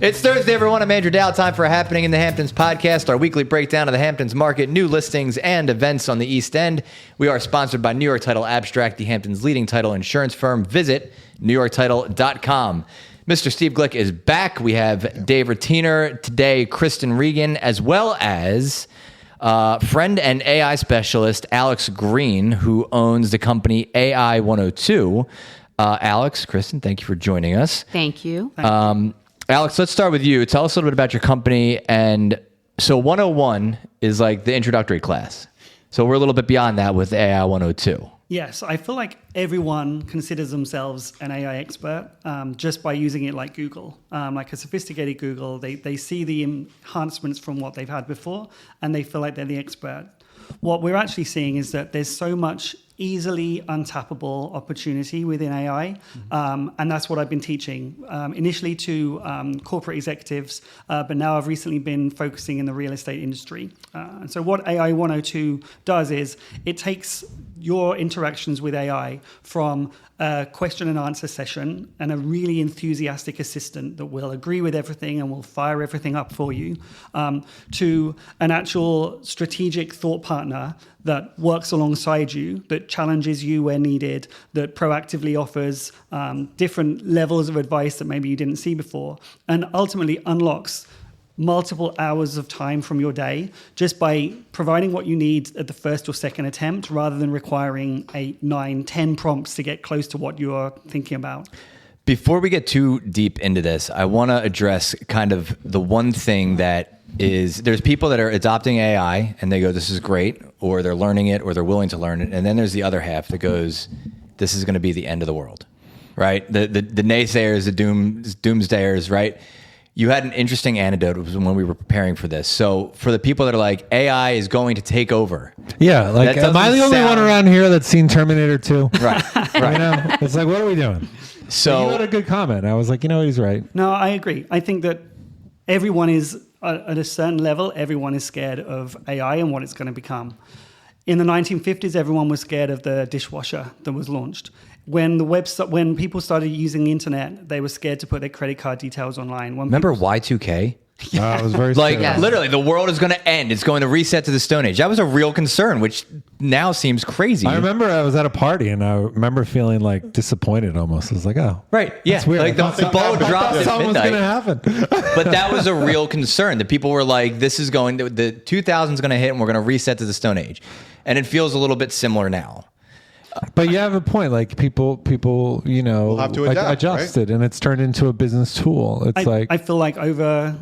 It's Thursday, everyone. I'm Andrew Dow. Time for a Happening in the Hamptons podcast, our weekly breakdown of the Hamptons market, new listings, and events on the East End. We are sponsored by New York Title Abstract, the Hamptons' leading title insurance firm. Visit NewYorkTitle.com. Mr. Steve Glick is back. We have Dave Ratiner today, Kristin Regan, as well as friend and AI specialist Alex Green, who owns the company AI 102. Alex, Kristin, thank you for joining us. Thank you. Alex, let's start with you. Tell us a little bit about your company. And so 101 is like the introductory class. So we're a little bit beyond that with AI 102. Yes, I feel like everyone considers themselves an AI expert just by using it like Google. Like a sophisticated Google, they see the enhancements from what they've had before and they feel like they're the expert. What we're actually seeing is that there's so much easily untappable opportunity within AI. And that's what I've been teaching initially to corporate executives, but now I've recently been focusing in the real estate industry. And so what AI 102 does is it takes your interactions with AI from a question and answer session and a really enthusiastic assistant that will agree with everything and will fire everything up for you, to an actual strategic thought partner that works alongside you, that challenges you where needed, that proactively offers different levels of advice that maybe you didn't see before, and ultimately unlocks multiple hours of time from your day just by providing what you need at the first or second attempt rather than requiring 8, 9, 10 prompts to get close to what you're thinking about. Before we get too deep into this, I want to address kind of the one thing that is, there's people that are adopting AI and they go, this is great, or they're learning it, or they're willing to learn it. And then there's the other half that goes, this is going to be the end of the world, right? The naysayers, the doomsdayers, right? You had an interesting anecdote when we were preparing for this. So for the people that are like, AI is going to take over. Yeah, like, am I the only one around here that's seen Terminator 2? Right, right. You know, it's like, what are we doing? So you had a good comment. I was like, he's right. No, I agree. I think that everyone is, at a certain level, everyone is scared of AI and what it's going to become. In the 1950s, everyone was scared of the dishwasher that was launched. When people started using the internet, they were scared to put their credit card details online. Remember Y2K? Yeah, I was very like scared. literally, the world is going to end. It's going to reset to the Stone Age. That was a real concern, which now seems crazy. I remember I was at a party and I remember feeling like disappointed almost. I was like, oh, right, yeah, that's weird. Like the ball dropped at something was midnight. going to happen. But that was a real concern. That people were like, "This is going. The 2000s going to hit, and we're going to reset to the Stone Age," and it feels a little bit similar now. But you have a point. Like people, we'll have to adapt, adjusted, right? And it's turned into a business tool. It's I feel like over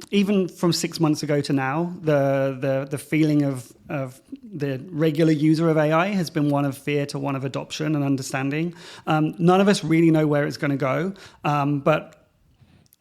even from 6 months ago to now, the feeling of the regular user of AI has been one of fear to one of adoption and understanding. None of us really know where it's going to go, but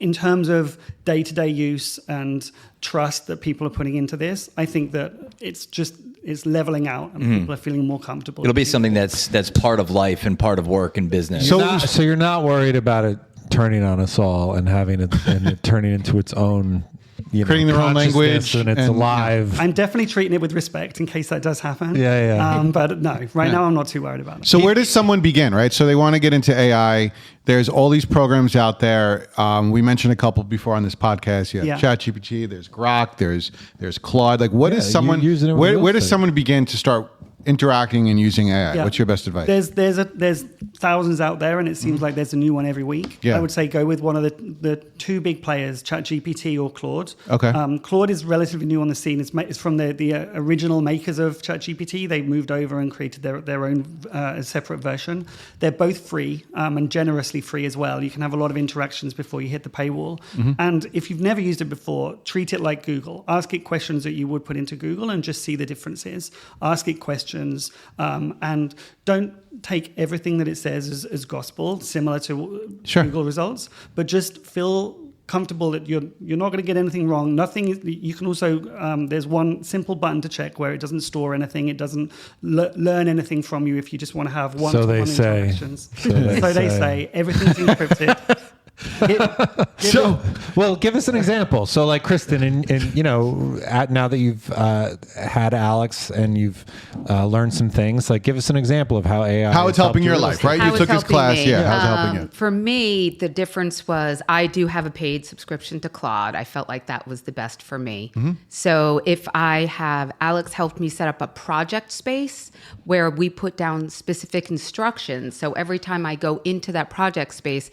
in terms of day-to-day use and trust that people are putting into this, I think that it's leveling out and people are feeling more comfortable. It'll be something that's part of life and part of work and business. So you're not worried about it turning on us all and having it and it turning into its own, creating their own language and it's alive. Yeah. I'm definitely treating it with respect in case that does happen. Yeah. But no, now I'm not too worried about it. So where does someone begin, right? So they want to get into AI. There's all these programs out there. We mentioned a couple before on this podcast. You have ChatGPT, there's Grok, there's Claude. Like, what is someone? Where does someone begin to start interacting and using AI? Yeah. What's your best advice? There's thousands out there, and it seems like there's a new one every week. Yeah. I would say go with one of the two big players, ChatGPT or Claude. Okay. Claude is relatively new on the scene. It's from the original makers of ChatGPT. They moved over and created their own separate version. They're both free and generously free as well. You can have a lot of interactions before you hit the paywall. And if you've never used it before, treat it like Google. Ask it questions that you would put into Google and just see the differences. Ask it questions and don't take everything that it says as gospel, similar to Google results, but just feel comfortable that you're not going to get anything wrong. You can also, there's one simple button to check where it doesn't store anything. It doesn't learn anything from you if you just want to have one-to-one interactions. So they say everything's encrypted. Well, give us an example. So, like Kristin, and now that you've had Alex and you've learned some things, like give us an example of how AI how it's helping your life, right? You took his class, how's it helping you? For me, the difference was I do have a paid subscription to Claude. I felt like that was the best for me. Mm-hmm. So if I have Alex helped me set up a project space where we put down specific instructions. So every time I go into that project space,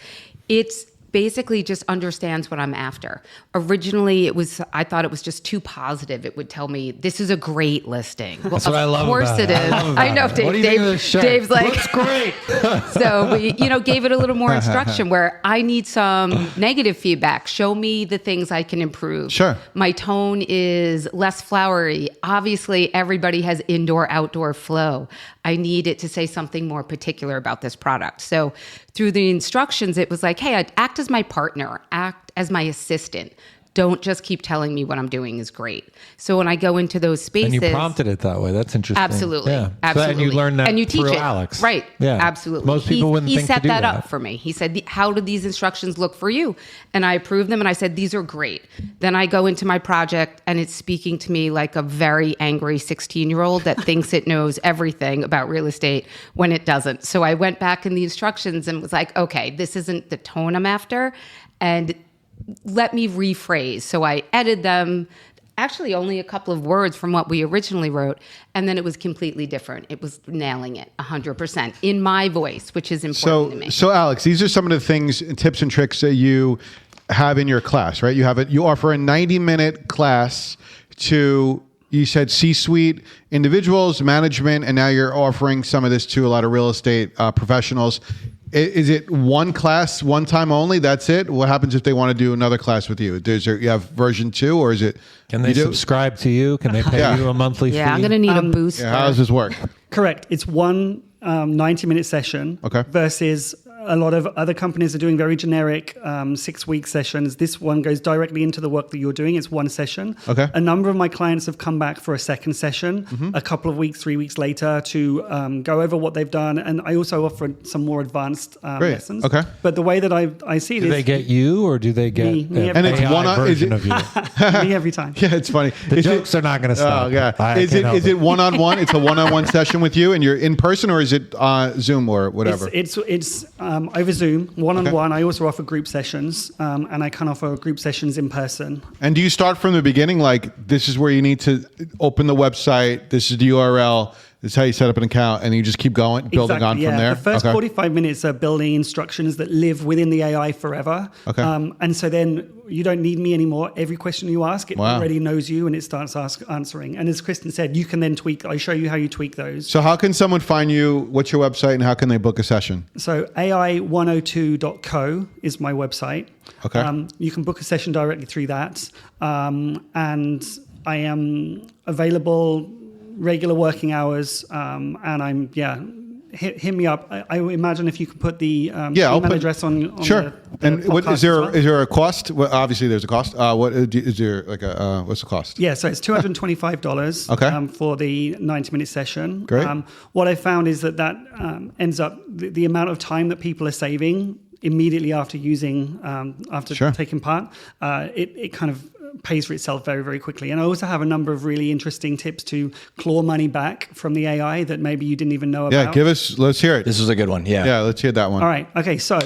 it's basically just understands what I'm after. Originally, I thought it was just too positive. It would tell me, this is a great listing. Well, that's what I love. Of course it is. I know, Dave. What do you think of this shirt? Dave's like, looks great. So we, gave it a little more instruction where I need some negative feedback. Show me the things I can improve. Sure. My tone is less flowery. Obviously, everybody has indoor-outdoor flow. I need it to say something more particular about this product. So through the instructions, it was like, hey, I'd act as my partner, act as my assistant. Don't just keep telling me what I'm doing is great. So when I go into those spaces... And you prompted it that way. That's interesting. Absolutely. Yeah. Absolutely. And you learned that and you teach through it. Alex. Right. Yeah. Absolutely. Most people wouldn't think to do that. He set that up for me. He said, how do these instructions look for you? And I approved them and I said, these are great. Then I go into my project and it's speaking to me like a very angry 16-year-old that thinks it knows everything about real estate when it doesn't. So I went back in the instructions and was like, okay, this isn't the tone I'm after. And let me rephrase. So I edited them, actually only a couple of words from what we originally wrote, and then it was completely different. It was nailing it 100% in my voice, which is important to me. So Alex, these are some of the things, tips and tricks that you have in your class, right? You offer a 90-minute class to, you said C-suite individuals, management, and now you're offering some of this to a lot of real estate professionals. Is it one class, one time only? That's it? What happens if they want to do another class with you? You have version 2, or is it? Can they subscribe to you? Can they pay you a monthly fee? Yeah, I'm going to need a booster. Yeah, how does this work? Correct. It's one 90-minute session versus a lot of other companies are doing very generic 6-week sessions. This one goes directly into the work that you're doing. It's one session. Okay. A number of my clients have come back for a second session, a couple of weeks, 3 weeks later to go over what they've done. And I also offer some more advanced lessons. Okay. But the way that I see it do is... they get you or do they get me and it's AI version of you? me every time. Yeah, it's funny. The jokes are not going to stop. Oh, yeah. Is it one-on-one? It's a one-on-one session with you and you're in person, or is it Zoom or whatever? It's over Zoom. One-on-one. I also offer group sessions, and I can offer group sessions in person. And do you start from the beginning, like this is where you need to open the website, this is the URL, this is how you set up an account, and you just keep going, building on from there? The first 45 minutes are building instructions that live within the AI forever. Okay. And so then you don't need me anymore. Every question you ask, it already knows you, and it starts answering. And as Kristin said, you can then tweak. I show you how you tweak those. So how can someone find you? What's your website, and how can they book a session? So ai102.co is my website. Okay. You can book a session directly through that. And I am available regular working hours, and I'm hit me up. I imagine if you could put the email address on sure. The and what is there? well. Is there a cost? Well, obviously, there's a cost. What is there like a what's the cost? Yeah, so it's $225 for the 90-minute session. Great. What I found is that ends up the amount of time that people are saving immediately after using taking part. It kind of pays for itself very, very quickly. And I also have a number of really interesting tips to claw money back from the AI that maybe you didn't even know about. Yeah, let's hear it. This was a good one. Yeah, let's hear that one. All right. Okay, so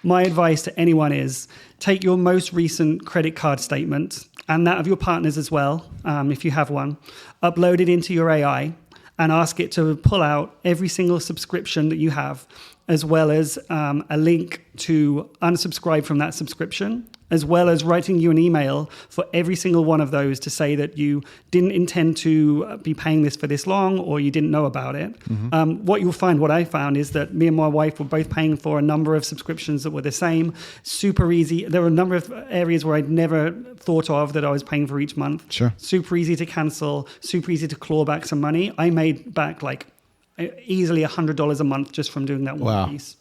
my advice to anyone is take your most recent credit card statement and that of your partners as well, if you have one, upload it into your AI and ask it to pull out every single subscription that you have, as well as a link to unsubscribe from that subscription, as well as writing you an email for every single one of those to say that you didn't intend to be paying this for this long, or you didn't know about it. Mm-hmm. What I found is that me and my wife were both paying for a number of subscriptions that were the same, super easy. There were a number of areas where I'd never thought of that I was paying for each month. Sure. Super easy to cancel, super easy to claw back some money. I made back like easily $100 a month just from doing that one piece.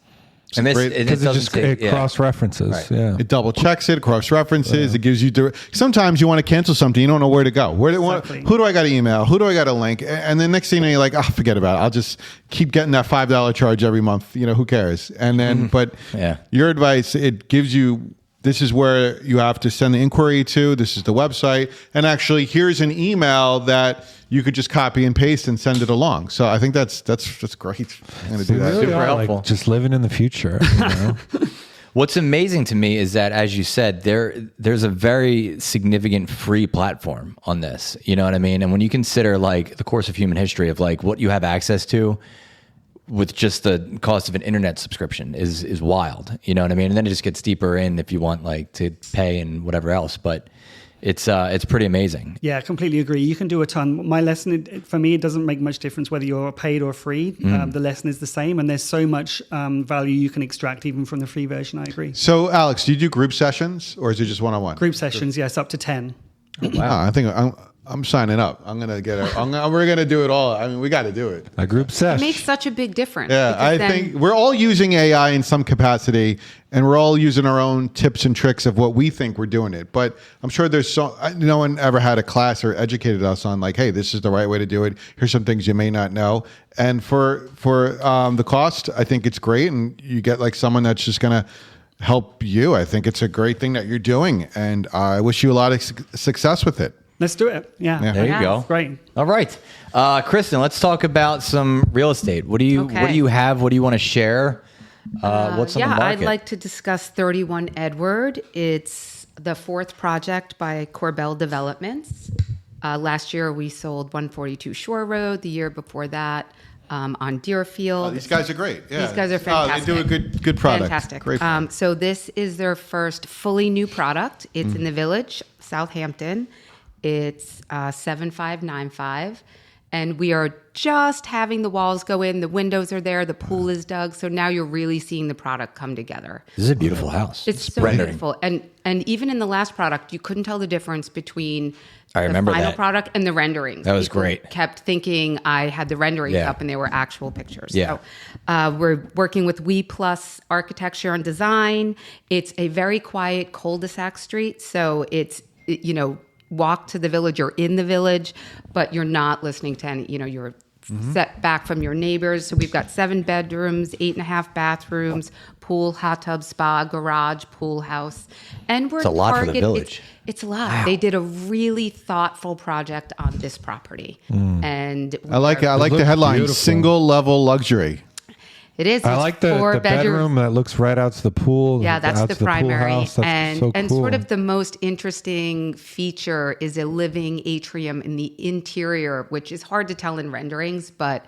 And it cross references. Right. Yeah, it double checks it, cross references. It gives you sometimes you want to cancel something, you don't know where to go. Who do I got to email? Who do I got to link? And then next thing you're like, forget about it. I'll just keep getting that $5 charge every month. Who cares? And then, but your advice, it gives you. This is where you have to send the inquiry to. This is the website, and actually, here's an email that you could just copy and paste and send it along. So I think that's great. I'm going to do that. Really Super helpful. Like just living in the future. What's amazing to me is that, as you said, there's a very significant free platform on this. You know what I mean? And when you consider like the course of human history of like what you have access to with just the cost of an internet subscription is wild. You know what I mean? And then it just gets deeper in if you want like to pay and whatever else. But it's pretty amazing. Yeah, I completely agree. You can do a ton. My lesson, for me, it doesn't make much difference whether you're paid or free. The lesson is the same, and there's so much value you can extract even from the free version. I agree. So, Alex, do you do group sessions, or is it just one-on-one? Group sessions, yes, up to 10. Wow, I think I'm signing up. I'm gonna get it. We're gonna do it all. I mean, we got to do it. A group It session makes such a big difference. Yeah, I think we're all using AI in some capacity, and we're all using our own tips and tricks of what we think we're doing it. But I'm sure no one ever had a class or educated us on like, hey, this is the right way to do it. Here's some things you may not know. And for the cost, I think it's great, and you get like someone that's just gonna help you. I think it's a great thing that you're doing, and I wish you a lot of success with it. Let's do it. Yeah. There you go. Great. All right. Kristin, let's talk about some real estate. What do you have? What do you want to share? What's on the market? I'd like to discuss 31 Edward. It's the fourth project by Corbell Developments. Last year we sold 142 Shore Road. The year before that on Deerfield. Oh, these guys are great. Yeah. These guys are fantastic. They do a good product. Fantastic. Great product. So this is their first fully new product. It's in the Village, Southampton. It's 7595, and we are just having the walls go in. The windows are there. The pool is dug. So now you're really seeing the product come together. This is a beautiful house. It's so beautiful. And even in the last product, you couldn't tell the difference between the final product and the renderings. That was People great. Kept thinking I had the renderings up and they were actual pictures. Yeah. So we're working with We Plus Architecture and Design. It's a very quiet cul-de-sac street. So it's, walk to the Village, you're in the Village, but you're not listening to any, you're set back from your neighbors. So we've got 7 bedrooms, 8.5 bathrooms, pool, hot tub, spa, garage, pool house. And we're It's a lot for the Village. It's a lot. Wow. They did a really thoughtful project on this property. And I like the headline, beautiful. Single level luxury. It is. I like the bedroom that looks right out to the pool. Yeah, that's the primary. That's so cool. And sort of the most interesting feature is a living atrium in the interior, which is hard to tell in renderings, but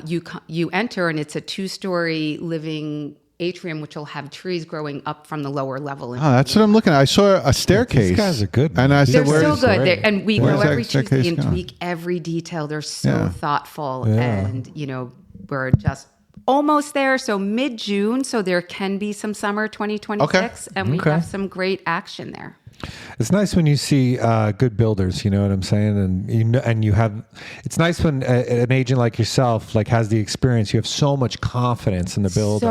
you enter and it's a 2-story living atrium, which will have trees growing up from the lower level. That's what I'm looking at. I saw a staircase. These guys are good. And I said, they're so good. And we go every Tuesday and going? tweak every detail. They're so thoughtful. Yeah. And, we're just almost there. So mid-June. So there can be some summer 2026. And we have some great action there. It's nice when you see good builders, you know what I'm saying, and you have. It's nice when an agent like yourself has the experience. You have so much confidence in the builder,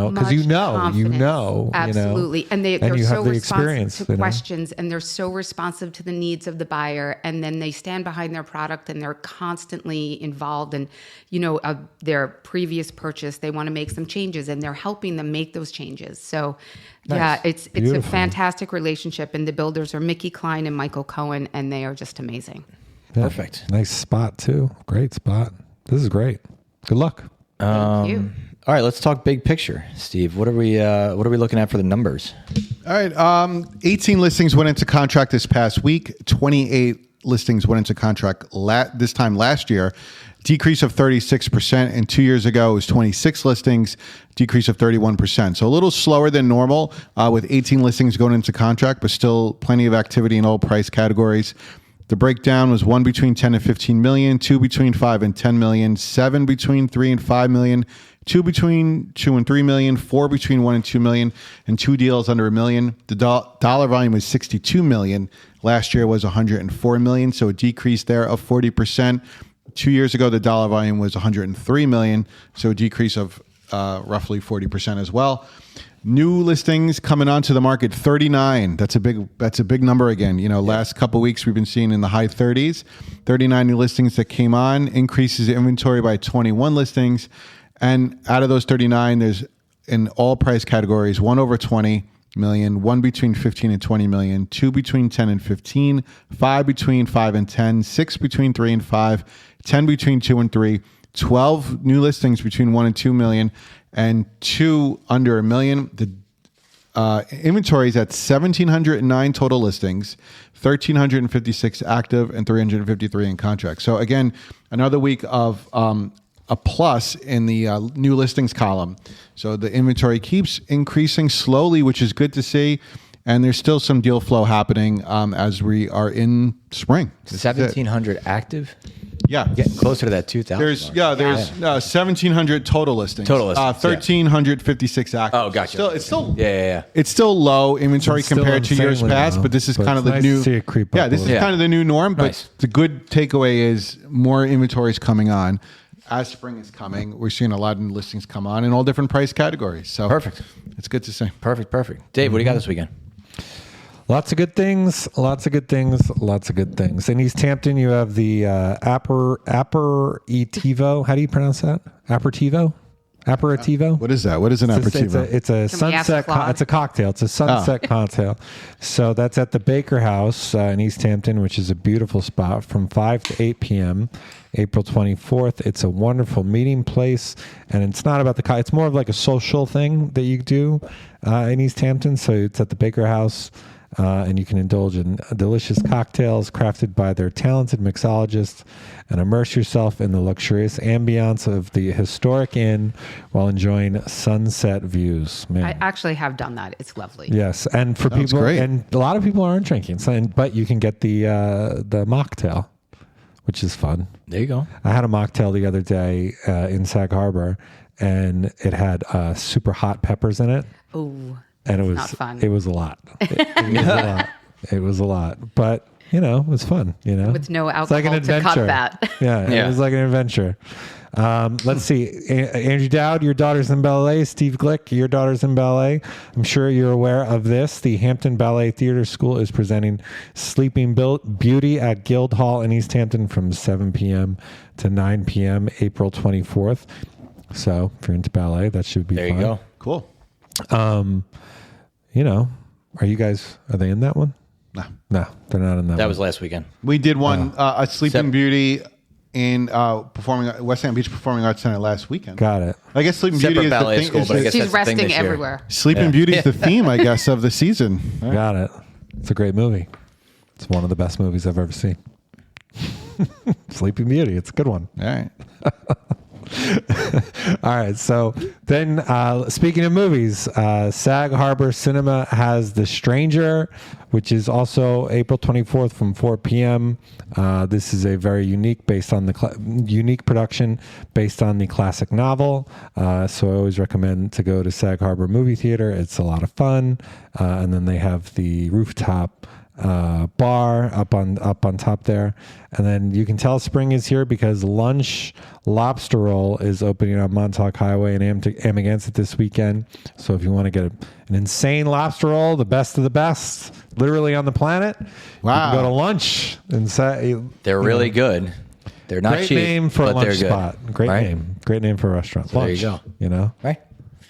because you know, absolutely, and they're you so have the responsive experience to questions, and they're so responsive to the needs of the buyer, and then they stand behind their product, and they're constantly involved in, their previous purchase. They want to make some changes, and they're helping them make those changes. So. Nice. Yeah, it's a fantastic relationship, and the builders are Mickey Klein and Michael Cohen, and they are just amazing. Yeah. Perfect. Nice spot too. Great spot. This is great. Good luck. Thank you. All right, let's talk big picture, Steve. What are we looking at for the numbers? All right, 18 listings went into contract this past week. 28 listings went into contract this time last year. Decrease of 36%, and 2 years ago it was 26 listings, decrease of 31%. So a little slower than normal with 18 listings going into contract, but still plenty of activity in all price categories. The breakdown was 1 between 10 and 15 million, 2 between 5 and 10 million, 7 between 3 and 5 million, 2 between 2 and 3 million, 4 between 1 and 2 million, and 2 deals under $1 million. The dollar volume was 62 million. Last year was 104 million, so a decrease there of 40%. 2 years ago, the dollar volume was 103 million, so a decrease of roughly 40% as well. New listings coming onto the market, 39. That's a big number again. Last couple of weeks we've been seeing in the high 30s. 39 new listings that came on, increases inventory by 21 listings. And out of those 39, there's in all price categories, 1 over 20 million, 1 between 15 and 20 million, 2 between 10 and 15, 5 between 5 and 10, 6 between 3 and 5, 10 between 2 and 3, 12 new listings between 1 and 2 million, and 2 under a million. The inventory is at 1,709 total listings, 1,356 active, and 353 in contract. So again, another week of a plus in the new listings column. So the inventory keeps increasing slowly, which is good to see. And there's still some deal flow happening as we are in spring. 1,700 active? Yeah. Getting closer to that 2,000. There's 1,700 total listings. 1,356 active. Oh, gotcha. It's still yeah. It's still low inventory It's still compared to years insanely past, low, but this is but kind of it's the nice new. to see it creep yeah, up a this is little. kind of the new norm. Nice. But the good takeaway is more inventory is coming on. As spring is coming, we're seeing a lot of new listings come on in all different price categories. So Perfect. It's good to see. Perfect. Dave, what do you got this weekend? Lots of good things. In East Hampton, you have the aperitivo. How do you pronounce that? Aperitivo? What is that? What is an aperitivo? It's a sunset. It's a cocktail. It's a sunset cocktail. So that's at the Baker House in East Hampton, which is a beautiful spot from 5 to 8 p.m. April 24th. It's a wonderful meeting place, and it's not about the it's more of like a social thing that you do in East Hampton. So it's at the Baker House. And you can indulge in delicious cocktails crafted by their talented mixologists and immerse yourself in the luxurious ambiance of the historic inn while enjoying sunset views. Man. I actually have done that. It's lovely. Yes, and for people, great. and a lot of people aren't drinking, but you can get the mocktail, which is fun. There you go. I had a mocktail the other day in Sag Harbor, and it had super hot peppers in it. Oh. And it was not fun. It was a lot. It was a lot. But it was fun. With no alcohol it's like an adventure. to cut that. Yeah, it was like an adventure. Let's see. Andrew Dowd, your daughter's in ballet. Steve Glick, your daughter's in ballet. I'm sure you're aware of this. The Hampton Ballet Theater School is presenting Sleeping Beauty at Guildhall in East Hampton from 7 p.m. to 9 p.m. April 24th. So if you're into ballet, that should be there fun. You go. Cool. Are they in that one? No, they're not in that one. That was last weekend. We did one, a Sleeping Beauty in West Ham Beach Performing Arts Center last weekend. Got it. I guess Sleeping Beauty is ballet the thing. school, but I guess She's that's the thing resting this year. everywhere. Sleeping Beauty is the theme, I guess, of the season. Right? Got it. It's a great movie. It's one of the best movies I've ever seen. Sleeping Beauty. It's a good one. All right. All right. So then, speaking of movies, Sag Harbor Cinema has The Stranger, which is also April 24th from 4 p.m. This is a very unique unique production based on the classic novel. So I always recommend to go to Sag Harbor Movie Theater. It's a lot of fun. And then they have the rooftop bar up on top there, and then you can tell spring is here because Lunch Lobster Roll is opening on Montauk Highway in Amagansett this weekend. So if you want to get an insane lobster roll, the best of the best, literally on the planet, wow, you can go to Lunch and say they're really good. They're not great cheap. name for a but they're lunch good. spot. Great Right? name for a restaurant. So Lunch. there you go. Right.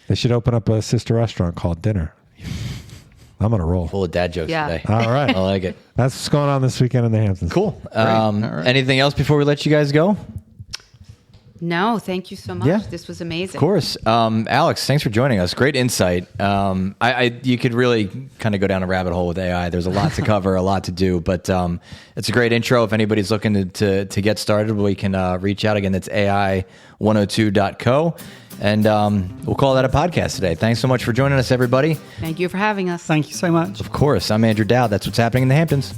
They should open up a sister restaurant called Dinner. I'm on a roll. Full of dad jokes today. All right. I like it. That's what's going on this weekend in the Hamptons. Cool. All right. Anything else before we let you guys go? No, thank you so much. Yeah. This was amazing. Of course. Alex, thanks for joining us. Great insight. You could really kind of go down a rabbit hole with AI. There's a lot to cover, a lot to do, but it's a great intro. If anybody's looking to get started, we can reach out again. That's AI102.co. And we'll call that a podcast today. Thanks so much for joining us, everybody. Thank you for having us. Thank you so much. Of course. I'm Andrew Dowd. That's what's happening in the Hamptons.